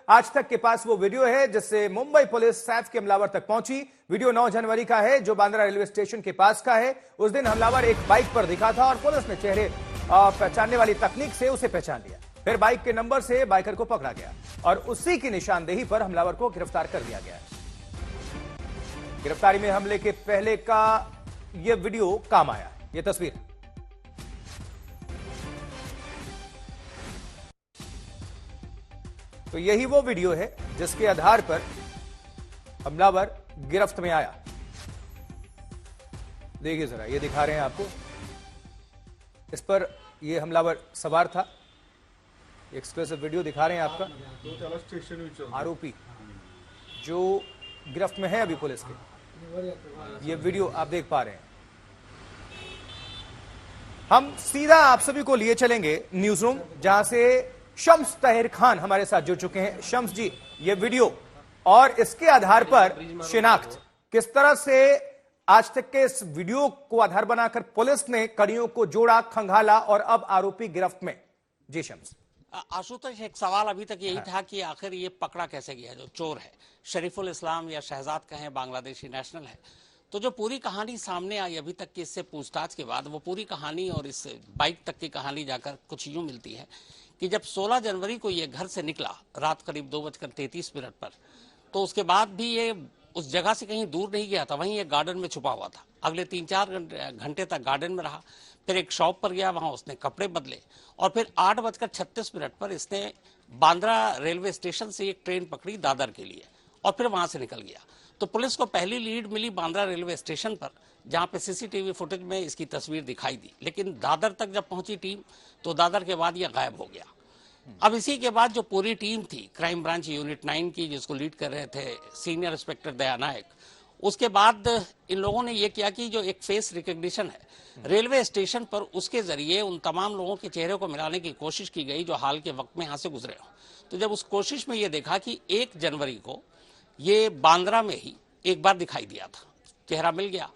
आज तक के पास वो वीडियो है जिससे मुंबई पुलिस सैफ के हमलावर तक पहुंची। वीडियो 9 जनवरी का है जो बांद्रा रेलवे स्टेशन के पास का है। उस दिन हमलावर एक बाइक पर दिखा था और पुलिस ने चेहरे पहचानने वाली तकनीक से उसे पहचान लिया। फिर बाइक के नंबर से बाइकर को पकड़ा गया और उसी की निशानदेही पर हमलावर को गिरफ्तार कर लिया गया। गिरफ्तारी में हमले के पहले का यह वीडियो काम आया। यह तस्वीर तो यही वो वीडियो है जिसके आधार पर हमलावर गिरफ्त में आया। देखिए जरा, ये दिखा रहे हैं आपको। इस पर ये हमलावर सवार था। एक्सक्लूसिव वीडियो दिखा रहे हैं आपका। आरोपी जो गिरफ्त में है अभी पुलिस के, ये वीडियो आप देख पा रहे हैं। हम सीधा आप सभी को लिए चलेंगे न्यूज रूम, जहां से शम्स ताहिर खान हमारे साथ जुड़ चुके हैं। शम्स जी, ये वीडियो और इसके आधार पर शिनाख्त किस तरह से आज तक के इस वीडियो को आधार बनाकर पुलिस ने कड़ियों को जोड़ा, खंगाला और अब आरोपी गिरफ्त में। जी शम्स। आशुतोष, एक सवाल अभी तक यही था कि आखिर ये पकड़ा कैसे गया जो चोर है, शरीफुल इस्लाम या शहजाद कहें, बांग्लादेशी नेशनल है। तो जो पूरी कहानी सामने आई अभी तक की इससे पूछताछ के बाद, वो पूरी कहानी और इस बाइक तक की कहानी जाकर कुछ यूं मिलती है कि जब 16 जनवरी को ये घर से निकला रात करीब 2:33 पर, तो उसके बाद भी ये उस जगह से कहीं दूर नहीं गया था, वहीं ये गार्डन में छुपा हुआ था। अगले 3-4 घंटे तक गार्डन में रहा। फिर एक शॉप पर गया, वहां उसने कपड़े बदले और फिर 8:36 पर इसने बांद्रा रेलवे स्टेशन से एक ट्रेन पकड़ी दादर के लिए और फिर वहां से निकल गया। तो पुलिस को पहली लीड मिली बांद्रा रेलवे स्टेशन पर, जहां पे सीसीटीवी फुटेज में इसकी तस्वीर दिखाई दी। लेकिन दादर तक जब पहुंची टीम, तो दादर के बाद यह गायब हो गया। अब इसी के बाद जो पूरी टीम थी क्राइम ब्रांच यूनिट 9 की, जिसको लीड कर रहे थे सीनियर इंस्पेक्टर दया नायक, उसके बाद इन लोगों ने यह किया कि जो एक फेस रिकग्निशन है रेलवे स्टेशन पर, उसके जरिए उन तमाम लोगों के चेहरे को मिलाने की कोशिश की गई जो हाल के वक्त में यहां से गुजरे हो। तो जब उस कोशिश में यह देखा कि 1 जनवरी को ये बांद्रा में ही एक बार दिखाई दिया था, चेहरा मिल गया।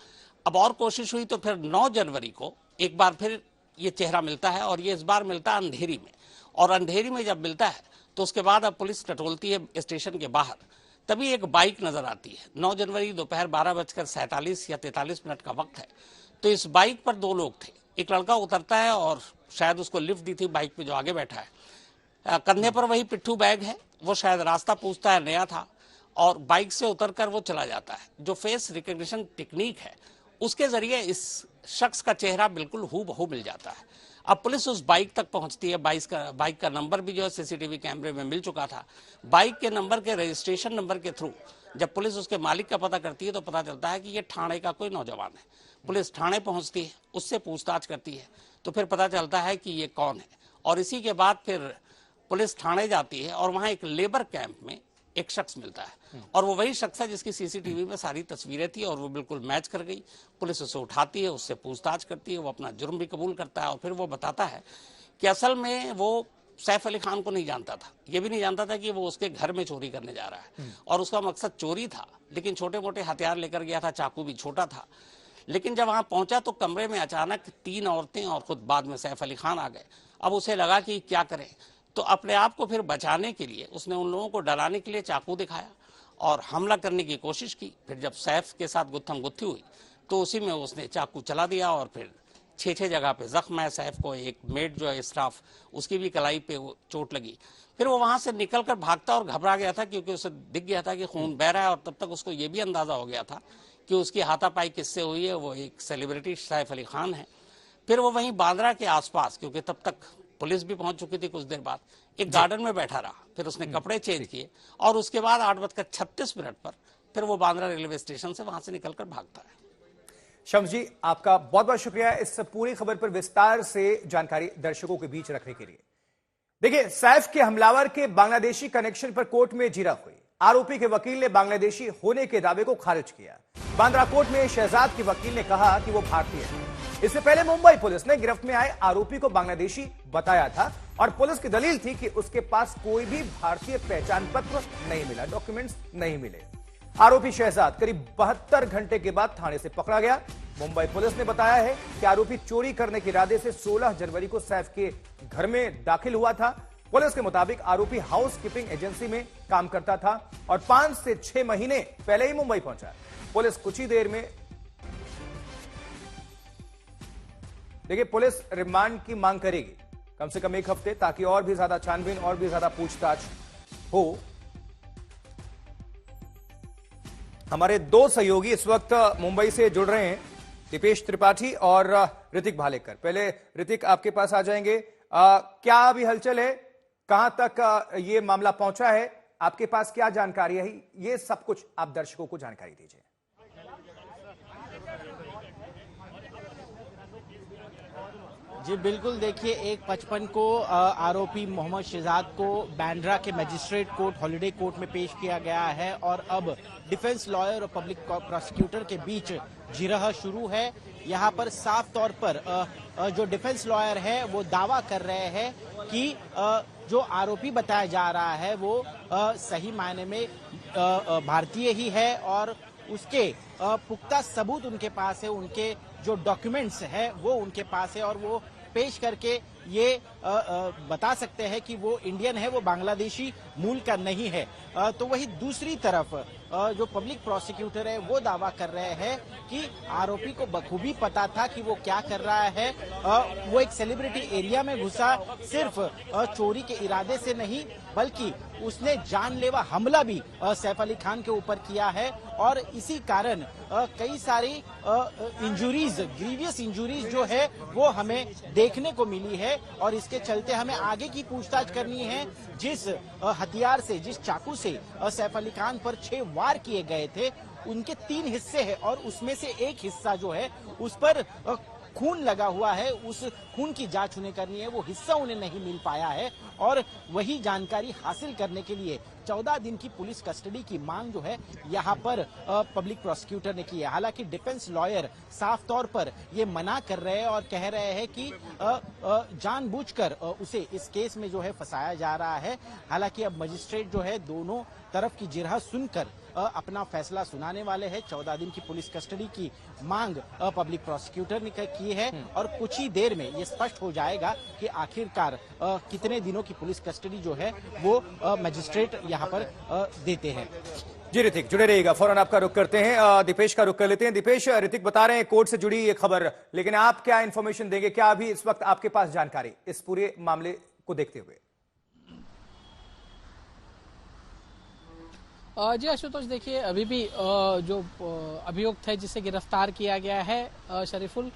अब और कोशिश हुई तो फिर 9 जनवरी को एक बार फिर ये चेहरा मिलता है और ये इस बार मिलता है अंधेरी में। और अंधेरी में जब मिलता है तो उसके बाद अब पुलिस टटोलती है स्टेशन के बाहर, तभी एक बाइक नजर आती है। 9 जनवरी दोपहर 12:47 या 43 का वक्त है। तो इस बाइक पर 2 लोग थे। एक लड़का उतरता है और शायद उसको लिफ्ट दी थी बाइक पे जो आगे बैठा है। कंधे पर वही पिट्ठू बैग है, वो शायद रास्ता पूछता है, नया था, और बाइक से उतरकर वो चला जाता है। जो फेस रिकग्निशन टेक्निक है उसके जरिए इस शख्स का चेहरा बिल्कुल हूबहू मिल जाता है। अब पुलिस उस बाइक तक पहुंचती है। बाइक का नंबर भी जो है सीसीटीवी कैमरे में मिल चुका था। बाइक के नंबर के रजिस्ट्रेशन नंबर के थ्रू जब पुलिस उसके मालिक का पता करती है तो पता चलता है कि ये ठाणे का कोई नौजवान है। पुलिस ठाणे पहुंचती है, उससे पूछताछ करती है, तो फिर पता चलता है कि ये कौन है। और इसी के बाद फिर पुलिस ठाणे जाती है और वहां एक लेबर कैंप में एक शख्स मिलता है और वो वही शख्स है जिसकी सीसीटीवी में सारी तस्वीरें थी और वो बिल्कुल मैच कर गई। पुलिस उसे उठाती है, उससे पूछताछ करती है, वो अपना जुर्म भी कबूल करता है और फिर वो बताता है कि असल में वो सैफ अली खान को नहीं जानता था, ये भी नहीं जानता था कि वो उसके घर में चोरी करने जा रहा है और उसका मकसद चोरी था, लेकिन छोटे मोटे हथियार लेकर गया था, चाकू भी छोटा था। लेकिन जब वहां पहुंचा तो कमरे में अचानक 3 औरतें और खुद बाद में सैफ अली खान आ गए। अब उसे लगा कि क्या करें, तो अपने आप को फिर बचाने के लिए उसने उन लोगों को डराने के लिए चाकू दिखाया और हमला करने की कोशिश की। फिर जब सैफ के साथ गुत्थम गुत्थी हुई तो उसी में उसने चाकू चला दिया और फिर 6 जगह पे जख्म है सैफ को। एक मेड जो है स्टाफ, उसकी भी कलाई पे चोट लगी। फिर वो वहां से निकलकर भागता और घबरा गया था क्योंकि उसे दिख गया था कि खून बह रहा है और तब तक उसको ये भी अंदाजा हो गया था कि उसकी हाथापाई किससे हुई है, वो एक सेलिब्रिटी सैफ अली खान है। फिर वो वहीं बांद्रा के आसपास, क्योंकि तब तक पुलिस भी पहुंच चुकी थी, कुछ देर बाद एक गार्डन में बैठा रहा। फिर उसने कपड़े चेंज किए और उसके बाद 8:36 पर फिर वो बांद्रा रेलवे स्टेशन से वहां से निकलकर भागता है। शम्स जी, आपका बहुत बहुत शुक्रिया इस पूरी खबर पर विस्तार से जानकारी दर्शकों के बीच रखने के लिए। देखिए, सैफ के हमलावर के बांग्लादेशी कनेक्शन पर कोर्ट में जीरा हुई। आरोपी के वकील ने बांग्लादेशी होने के दावे को खारिज किया। बांद्रा कोर्ट में शहजाद के वकील ने कहा कि वो भारतीय है। इससे पहले मुंबई पुलिस ने गिरफ्त में आए आरोपी को बांग्लादेशी बताया था और पुलिस की दलील थी कि उसके पास कोई भी भारतीय पहचान पत्र नहीं मिला, डॉक्यूमेंट्स नहीं मिले। आरोपी शहजाद करीब 72 घंटे के बाद थाने से पकड़ा गया। मुंबई पुलिस ने बताया है कि आरोपी चोरी करने के इरादे से 16 जनवरी को सैफ के घर में दाखिल हुआ था। पुलिस के मुताबिक आरोपी हाउस कीपिंग एजेंसी में काम करता था और 5 से 6 महीने पहले ही मुंबई पहुंचा। पुलिस कुछ ही देर में देखिए पुलिस रिमांड की मांग करेगी कम से कम 1 हफ्ते, ताकि और भी ज्यादा छानबीन और भी ज्यादा पूछताछ हो। हमारे 2 सहयोगी इस वक्त मुंबई से जुड़ रहे हैं, दीपेश त्रिपाठी और ऋतिक भालेकर। पहले ऋतिक आपके पास आ जाएंगे। क्या अभी हलचल है, कहां तक ये मामला पहुंचा है, आपके पास क्या जानकारी है, ये सब कुछ आप दर्शकों को जानकारी दीजिए। जी बिल्कुल, देखिए 1:55 को आरोपी मोहम्मद शहजाद को बांद्रा के मजिस्ट्रेट कोर्ट हॉलिडे कोर्ट में पेश किया गया है और अब डिफेंस लॉयर और पब्लिक प्रोसिक्यूटर के बीच जिरह शुरू है। यहाँ पर साफ तौर पर जो डिफेंस लॉयर है वो दावा कर रहे हैं कि जो आरोपी बताया जा रहा है वो सही मायने में भारतीय ही है और उसके पुख्ता सबूत उनके पास है, उनके जो डॉक्यूमेंट्स है वो उनके पास है और वो पेश करके ये बता सकते हैं कि वो इंडियन है, वो बांग्लादेशी मूल का नहीं है। तो वही दूसरी तरफ जो पब्लिक प्रोसिक्यूटर है वो दावा कर रहे हैं कि आरोपी को बखूबी पता था कि वो क्या कर रहा है। वो एक सेलिब्रिटी एरिया में घुसा सिर्फ चोरी के इरादे से नहीं, बल्कि उसने जानलेवा हमला भी सैफ अली खान के ऊपर किया है और इसी कारण कई सारी इंजुरीज, ग्रीवियस इंजुरीज जो है वो हमें देखने को मिली है और इसके चलते हमें आगे की पूछताछ करनी है। जिस हथियार से, जिस चाकू से सैफ अली खान पर 6 वार किए गए थे, उनके 3 हिस्से हैं और उसमें से एक हिस्सा जो है उस पर खून लगा हुआ है, उस खून की जांच उन्हें करनी है, वो हिस्सा उन्हें नहीं मिल पाया है और वही जानकारी हासिल करने के लिए 14 दिन की पुलिस कस्टडी की मांग जो है यहाँ पर पब्लिक प्रोसिक्यूटर ने की है। हालांकि डिफेंस लॉयर साफ तौर पर ये मना कर रहे हैं और कह रहे हैं कि जानबूझकर उसे इस केस में जो है फंसाया जा रहा है। हालांकि अब मजिस्ट्रेट जो है दोनों तरफ की जिरह सुनकर अपना फैसला सुनाने वाले हैं। 14 दिन की पुलिस कस्टडी की मांग पब्लिक प्रोसिक्यूटर ने की है और कुछ ही देर में ये स्पष्ट हो जाएगा कि आखिरकार कितने दिनों की पुलिस कस्टडी जो है वो मजिस्ट्रेट यहाँ पर देते हैं। जी ऋतिक जुड़े रहिएगा, फौरन आपका रुख करते हैं, दीपेश का रुख कर लेते हैं। दीपेश, ऋतिक बता रहे हैं कोर्ट से जुड़ी ये खबर, लेकिन आप क्या इंफॉर्मेशन देंगे, क्या अभी इस वक्त आपके पास जानकारी इस पूरे मामले को देखते हुए? जी आशुतोष, देखिए अभी भी जो अभियुक्त है जिसे गिरफ्तार किया गया है शरीफुल,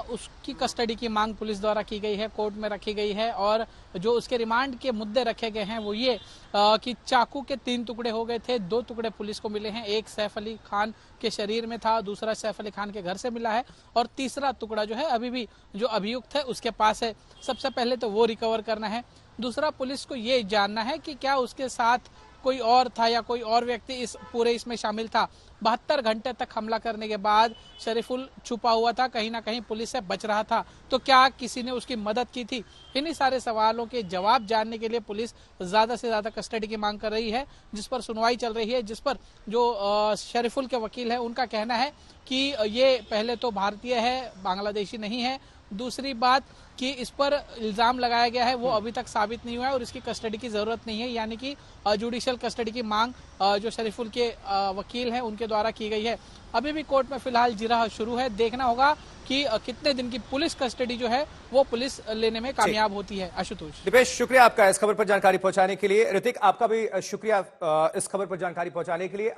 उसकी कस्टडी की मांग पुलिस द्वारा की गई है, कोर्ट में रखी गई है और जो उसके रिमांड के मुद्दे रखे गए हैं वो ये कि चाकू के 3 टुकड़े हो गए थे, 2 टुकड़े पुलिस को मिले हैं, एक सैफ अली खान के शरीर में था, दूसरा सैफ अली खान के घर से मिला है और तीसरा टुकड़ा जो है अभी भी जो अभियुक्त है उसके पास है। सबसे पहले तो वो रिकवर करना है। दूसरा, पुलिस को ये जानना है कि क्या उसके साथ कोई और था या कोई और व्यक्ति इस पूरे इसमें शामिल था। 72 घंटे तक हमला करने के बाद शरीफुल छुपा हुआ था, कहीं ना कहीं पुलिस से बच रहा था, तो क्या किसी ने उसकी मदद की थी? इन्हीं सारे सवालों के जवाब जानने के लिए पुलिस ज्यादा से ज्यादा कस्टडी की मांग कर रही है, जिस पर सुनवाई चल रही है, जिस पर जो शरीफुल के वकील है उनका कहना है कि ये पहले तो भारतीय है, बांग्लादेशी नहीं है। दूसरी बात कि इस पर इल्जाम लगाया गया है वो अभी तक साबित नहीं हुआ है और इसकी कस्टडी की जरूरत नहीं है, यानी कि जुडिशियल कस्टडी की मांग जो शरीफुल के वकील हैं उनके द्वारा की गई है। अभी भी कोर्ट में फिलहाल जिरह शुरू है, देखना होगा कि कितने दिन की पुलिस कस्टडी जो है वो पुलिस लेने में कामयाब होती है। आशुतोष। दीपेश, शुक्रिया आपका इस खबर पर जानकारी पहुंचाने के लिए। ऋतिक, आपका भी शुक्रिया इस खबर पर जानकारी पहुंचाने के लिए।